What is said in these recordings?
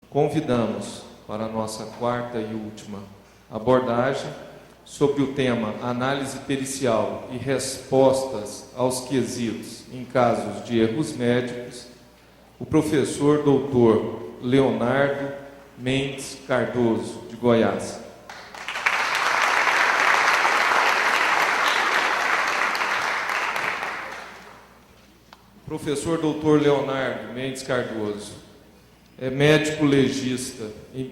convidamos para a nossa quarta e última abordagem sobre o tema análise pericial e respostas aos quesitos em casos de erros médicos, o professor doutor Leonardo Mendes Cardoso, de Goiás. Professor doutor Leonardo Mendes Cardoso é médico legista,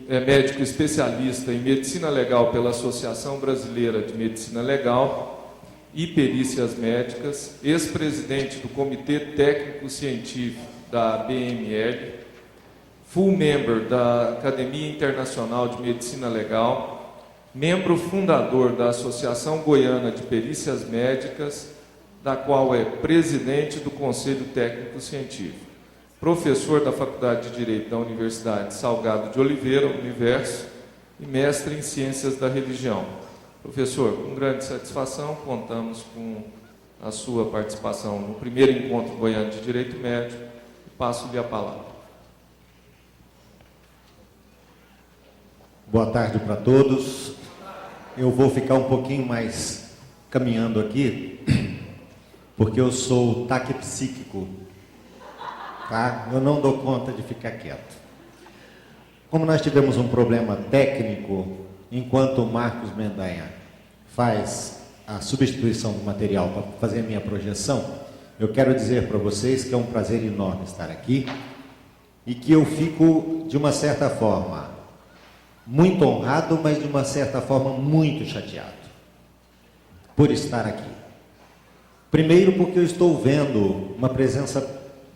é médico especialista em medicina legal pela Associação Brasileira de Medicina Legal e Perícias Médicas, ex-presidente do Comitê Técnico Científico da BML, full member da Academia Internacional de Medicina Legal, membro fundador da Associação Goiana de Perícias Médicas, da qual é presidente do Conselho Técnico Científico, professor da Faculdade de Direito da Universidade Salgado de Oliveira, Universo, e mestre em Ciências da Religião. Professor, com grande satisfação, contamos com a sua participação no primeiro encontro goiano de Direito Médico e passo-lhe a palavra. Boa tarde para todos. Eu vou ficar um pouquinho mais caminhando aqui, porque eu sou taquipsíquico, tá? Eu não dou conta de ficar quieto. Como nós tivemos um problema técnico, enquanto o Marcos Mendanha faz a substituição do material para fazer a minha projeção, eu quero dizer para vocês que é um prazer enorme estar aqui e que eu fico, de uma certa forma, muito honrado, mas de uma certa forma muito chateado por estar aqui. Primeiro, porque eu estou vendo uma presença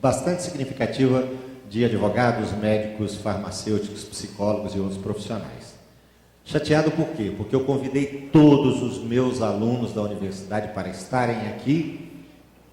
bastante significativa de advogados, médicos, farmacêuticos, psicólogos e outros profissionais. Chateado por quê? Porque eu convidei todos os meus alunos da universidade para estarem aqui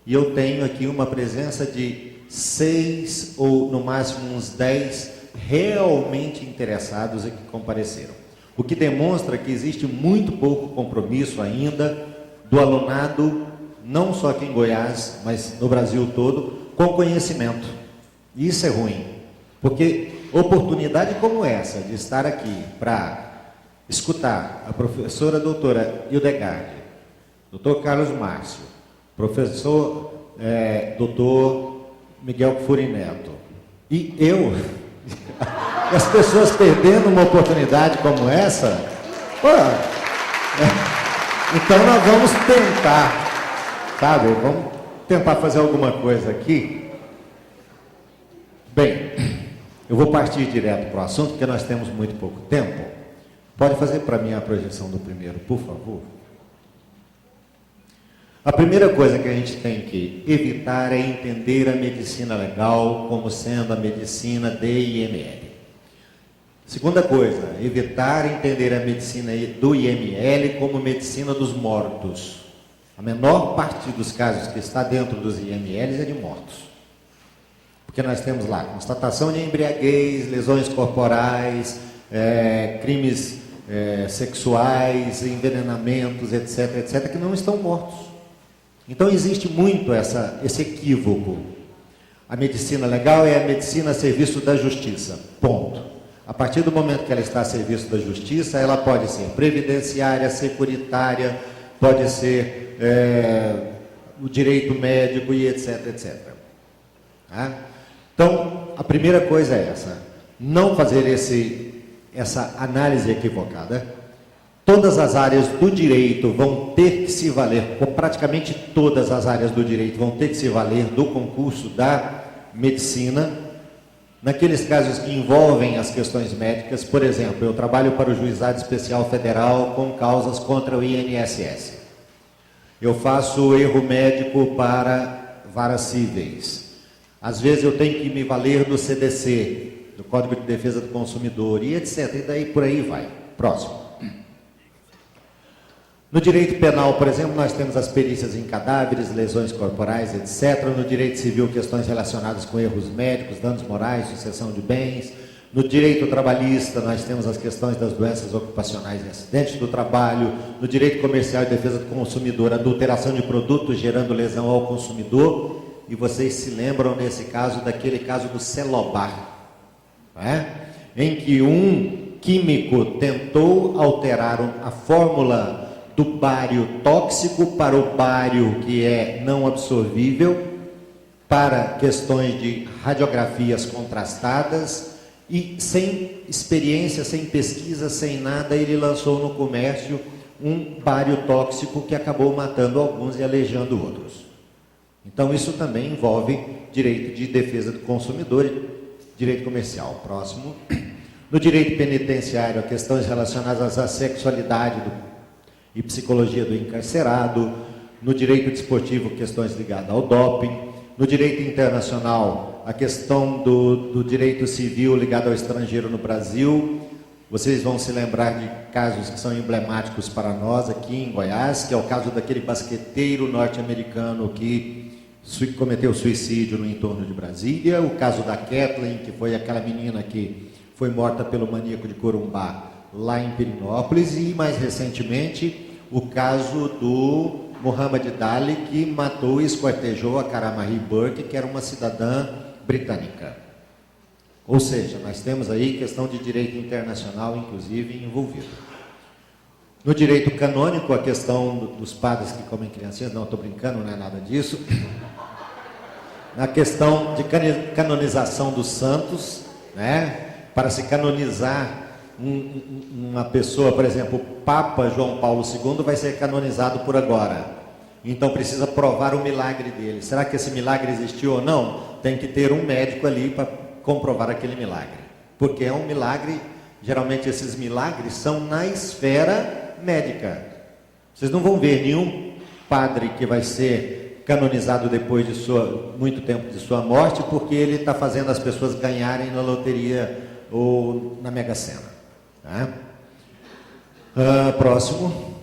e eu tenho aqui uma presença de 6 ou no máximo uns 10 realmente interessados e que compareceram. O que demonstra que existe muito pouco compromisso ainda do alunado, não só aqui em Goiás, mas no Brasil todo, com conhecimento. E isso é ruim, porque oportunidade como essa, de estar aqui para escutar a professora doutora Hildegard, doutor Carlos Márcio, professor doutor Miguel Kfouri Neto, e eu, as pessoas perdendo uma oportunidade como essa, então nós vamos tentar, sabe, vamos tentar fazer alguma coisa aqui. Bem, eu vou partir direto para o assunto, porque nós temos muito pouco tempo. Pode fazer para mim a projeção do primeiro, por favor? A primeira coisa que a gente tem que evitar é entender a medicina legal como sendo a medicina de IML. Segunda coisa, evitar entender a medicina do IML como medicina dos mortos. A menor parte dos casos que está dentro dos IMLs é de mortos. Porque nós temos lá constatação de embriaguez, lesões corporais, crimes sexuais, envenenamentos, etc., etc., que não estão mortos. Então existe muito esse equívoco. A medicina legal é a medicina a serviço da justiça, ponto. A partir do momento que ela está a serviço da justiça, ela pode ser previdenciária, securitária, pode ser o direito médico e etc, etc. Tá? Então, a primeira coisa é essa, não fazer essa análise equivocada. Todas as áreas do direito vão ter que se valer, ou praticamente todas as áreas do direito vão ter que se valer do concurso da medicina, naqueles casos que envolvem as questões médicas. Por exemplo, eu trabalho para o Juizado Especial Federal com causas contra o INSS. Eu faço erro médico para varas cíveis. Às vezes eu tenho que me valer do CDC, do Código de Defesa do Consumidor, e etc. E daí por aí vai. Próximo. No direito penal, por exemplo, nós temos as perícias em cadáveres, lesões corporais, etc. No direito civil, questões relacionadas com erros médicos, danos morais, sucessão de bens. No direito trabalhista, nós temos as questões das doenças ocupacionais e acidentes do trabalho. No direito comercial e defesa do consumidor, adulteração de produtos gerando lesão ao consumidor. E vocês se lembram, nesse caso, daquele caso do Celobar, não é? em que um químico tentou alterar a fórmula do bário tóxico para o bário que é não absorvível, para questões de radiografias contrastadas, e sem experiência, sem pesquisa, sem nada, ele lançou no comércio um bário tóxico que acabou matando alguns e aleijando outros. Então isso também envolve direito de defesa do consumidor e direito comercial. Próximo. No direito penitenciário, questões relacionadas à sexualidade e psicologia do encarcerado. No direito desportivo, questões ligadas ao doping. No direito internacional, a questão do direito civil ligado ao estrangeiro no Brasil. Vocês vão se lembrar de casos que são emblemáticos para nós aqui em Goiás, que é o caso daquele basqueteiro norte-americano que cometeu suicídio no entorno de Brasília, o caso da Kathleen, que foi aquela menina que foi morta pelo maníaco de Corumbá, lá em Pirinópolis, e mais recentemente o caso do Muhammad Ali, que matou e esquartejou a Karamari Burke, que era uma cidadã britânica. Ou seja, nós temos aí questão de direito internacional, inclusive, envolvido. No direito canônico, a questão dos padres que comem criancinhas, não, estou brincando, não é nada disso. Na questão de canonização dos santos, né? Para se canonizar uma pessoa, por exemplo, o Papa João Paulo II vai ser canonizado por agora. Então precisa provar o milagre dele. Será que esse milagre existiu ou não? Tem que ter um médico ali para comprovar aquele milagre. Porque é um milagre, geralmente esses milagres são na esfera médica. Vocês não vão ver nenhum padre que vai ser canonizado depois de muito tempo de sua morte, porque ele está fazendo as pessoas ganharem na loteria ou na Mega Sena. Tá? Próximo.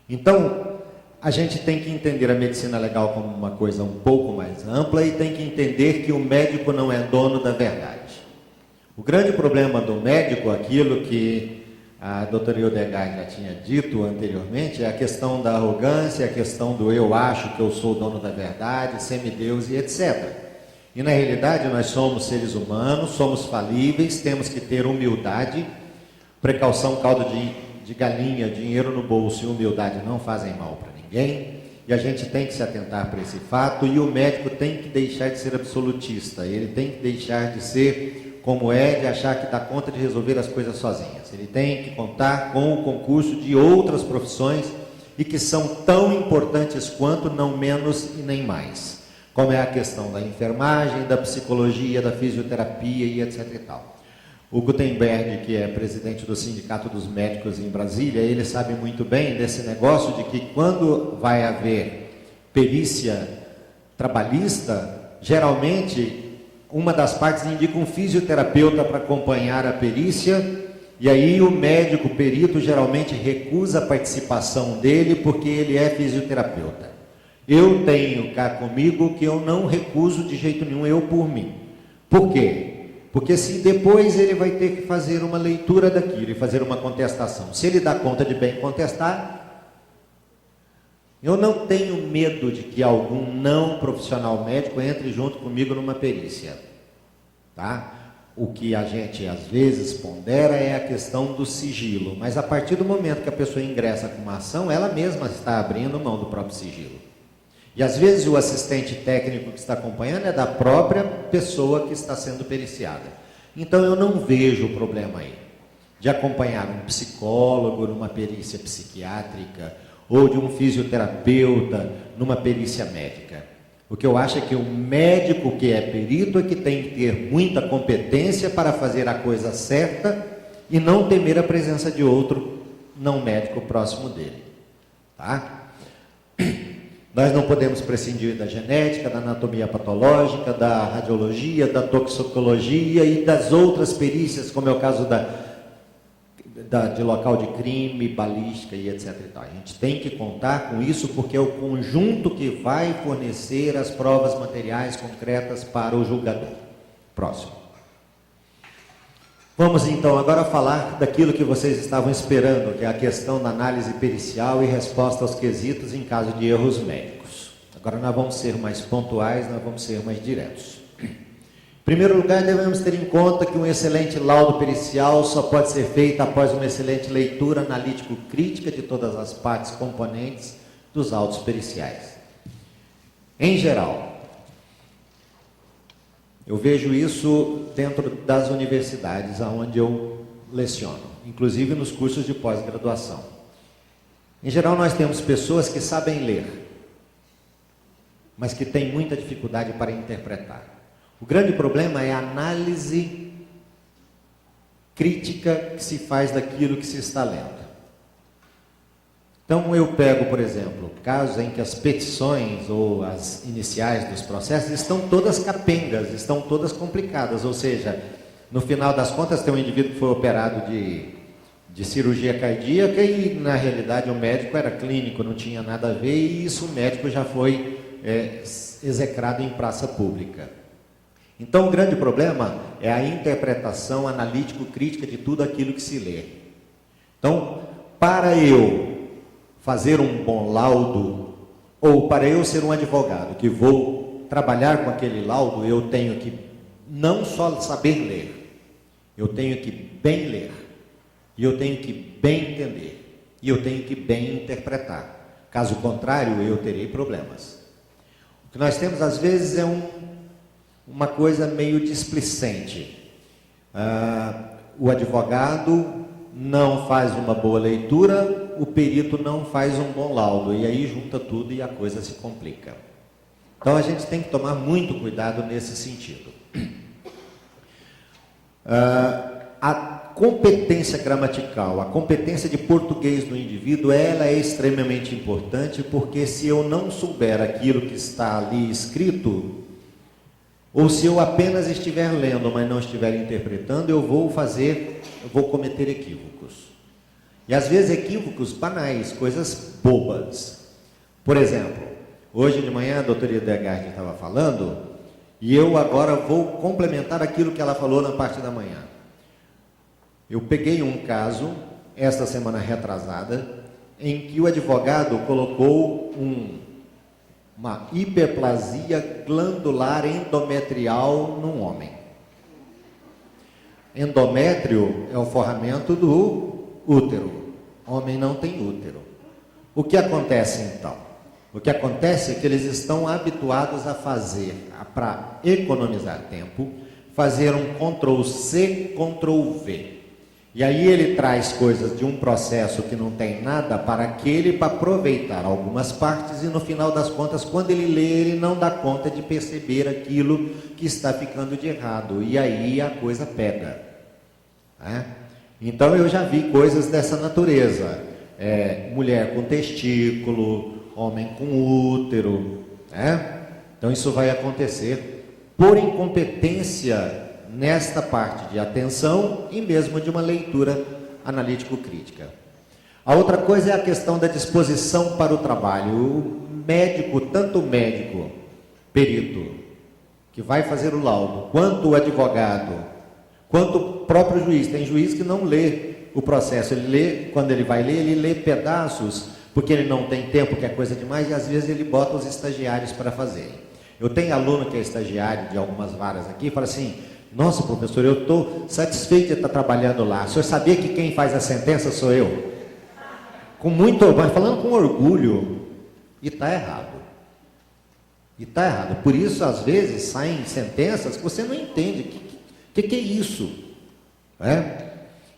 Então, a gente tem que entender a medicina legal como uma coisa um pouco mais ampla e tem que entender que o médico não é dono da verdade. O grande problema do médico, aquilo que a doutora Hildegard já tinha dito anteriormente, é a questão da arrogância, a questão do eu acho que eu sou o dono da verdade, semideus e etc. E na realidade nós somos seres humanos, somos falíveis, temos que ter humildade, precaução, caldo de galinha, dinheiro no bolso e humildade não fazem mal para ninguém, e a gente tem que se atentar para esse fato, e o médico tem que deixar de ser absolutista, ele tem que deixar de ser como é, de achar que dá conta de resolver as coisas sozinhas. Ele tem que contar com o concurso de outras profissões e que são tão importantes quanto, não menos e nem mais, como é a questão da enfermagem, da psicologia, da fisioterapia e etc e tal. O Gutenberg, que é presidente do Sindicato dos Médicos em Brasília, ele sabe muito bem desse negócio de que quando vai haver perícia trabalhista, geralmente uma das partes indica um fisioterapeuta para acompanhar a perícia, e aí o médico perito geralmente recusa a participação dele porque ele é fisioterapeuta. Eu tenho cá comigo que eu não recuso de jeito nenhum, eu por mim. Por quê? Porque se depois ele vai ter que fazer uma leitura daquilo e fazer uma contestação, se ele dá conta de bem contestar, eu não tenho medo de que algum não profissional médico entre junto comigo numa perícia, tá? O que a gente às vezes pondera é a questão do sigilo, mas a partir do momento que a pessoa ingressa com uma ação, ela mesma está abrindo mão do próprio sigilo. E às vezes o assistente técnico que está acompanhando é da própria pessoa que está sendo periciada. Então eu não vejo problema aí de acompanhar um psicólogo numa perícia psiquiátrica ou de um fisioterapeuta numa perícia médica. O que eu acho é que o médico que é perito é que tem que ter muita competência para fazer a coisa certa e não temer a presença de outro não médico próximo dele. Tá? Nós não podemos prescindir da genética, da anatomia patológica, da radiologia, da toxicologia e das outras perícias, como é o caso de local de crime, balística e etc. A gente tem que contar com isso porque é o conjunto que vai fornecer as provas materiais concretas para o julgador. Próximo. Vamos então agora falar daquilo que vocês estavam esperando, que é a questão da análise pericial e resposta aos quesitos em caso de erros médicos. Agora nós vamos ser mais pontuais, nós vamos ser mais diretos. Em primeiro lugar, devemos ter em conta que um excelente laudo pericial só pode ser feito após uma excelente leitura analítico-crítica de todas as partes componentes dos autos periciais. Em geral, eu vejo isso dentro das universidades onde eu leciono, inclusive nos cursos de pós-graduação. Em geral, nós temos pessoas que sabem ler, mas que têm muita dificuldade para interpretar. O grande problema é a análise crítica que se faz daquilo que se está lendo. Então, eu pego, por exemplo, casos em que as petições ou as iniciais dos processos estão todas capengas, estão todas complicadas, ou seja, no final das contas tem um indivíduo que foi operado de cirurgia cardíaca e, na realidade, o médico era clínico, não tinha nada a ver, e isso o médico já foi execrado em praça pública. Então, o grande problema é a interpretação analítico-crítica de tudo aquilo que se lê. Então, para eu fazer um bom laudo, ou para eu ser um advogado que vou trabalhar com aquele laudo, eu tenho que não só saber ler, eu tenho que bem ler, e eu tenho que bem entender, e eu tenho que bem interpretar. Caso contrário, eu terei problemas. O que nós temos, às vezes, é uma coisa meio displicente. O advogado não faz uma boa leitura, o perito não faz um bom laudo, e aí junta tudo e a coisa se complica. Então a gente tem que tomar muito cuidado nesse sentido. A competência gramatical, a competência de português do indivíduo, ela é extremamente importante, porque se eu não souber aquilo que está ali escrito, ou se eu apenas estiver lendo, mas não estiver interpretando, eu vou cometer equívocos. E às vezes equívocos banais, coisas bobas. Por exemplo, hoje de manhã a doutora Edegard estava falando, e eu agora vou complementar aquilo que ela falou na parte da manhã. Eu peguei um caso, esta semana retrasada, em que o advogado colocou uma hiperplasia glandular endometrial num homem. Endométrio é o forramento do útero. Homem não tem útero. O que acontece então? O que acontece é que eles estão habituados a fazer, para economizar tempo, fazer um Ctrl+C, Ctrl+V. E aí ele traz coisas de um processo que não tem nada para aquele, para aproveitar algumas partes, e no final das contas, quando ele lê, ele não dá conta de perceber aquilo que está ficando de errado, e aí a coisa pega. Então eu já vi coisas dessa natureza, mulher com testículo, homem com útero, Então isso vai acontecer por incompetência nesta parte de atenção e mesmo de uma leitura analítico-crítica. A outra coisa é a questão da disposição para o trabalho. O médico, tanto o médico, perito, que vai fazer o laudo, quanto o advogado, quanto o próprio juiz. Tem juiz que não lê o processo, ele lê, quando ele vai ler, ele lê pedaços, porque ele não tem tempo, que é coisa demais, e às vezes ele bota os estagiários para fazerem. Eu tenho aluno que é estagiário de algumas varas aqui, e fala assim: nossa, professor, eu estou satisfeito de estar trabalhando lá. O senhor sabia que quem faz a sentença sou eu? Mas falando com orgulho. E está errado. Por isso, às vezes, saem sentenças que você não entende. O que é isso?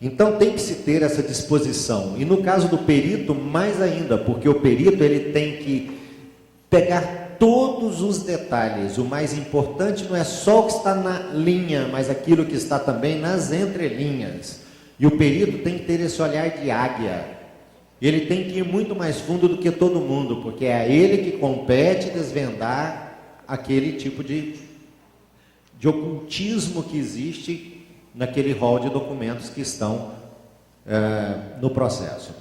Então, tem que se ter essa disposição. E no caso do perito, mais ainda, porque o perito ele tem que pegar todos os detalhes. O mais importante não é só o que está na linha, mas aquilo que está também nas entrelinhas. E o perito tem que ter esse olhar de águia. Ele tem que ir muito mais fundo do que todo mundo, porque é a ele que compete desvendar aquele tipo de ocultismo que existe naquele rol de documentos que estão no processo.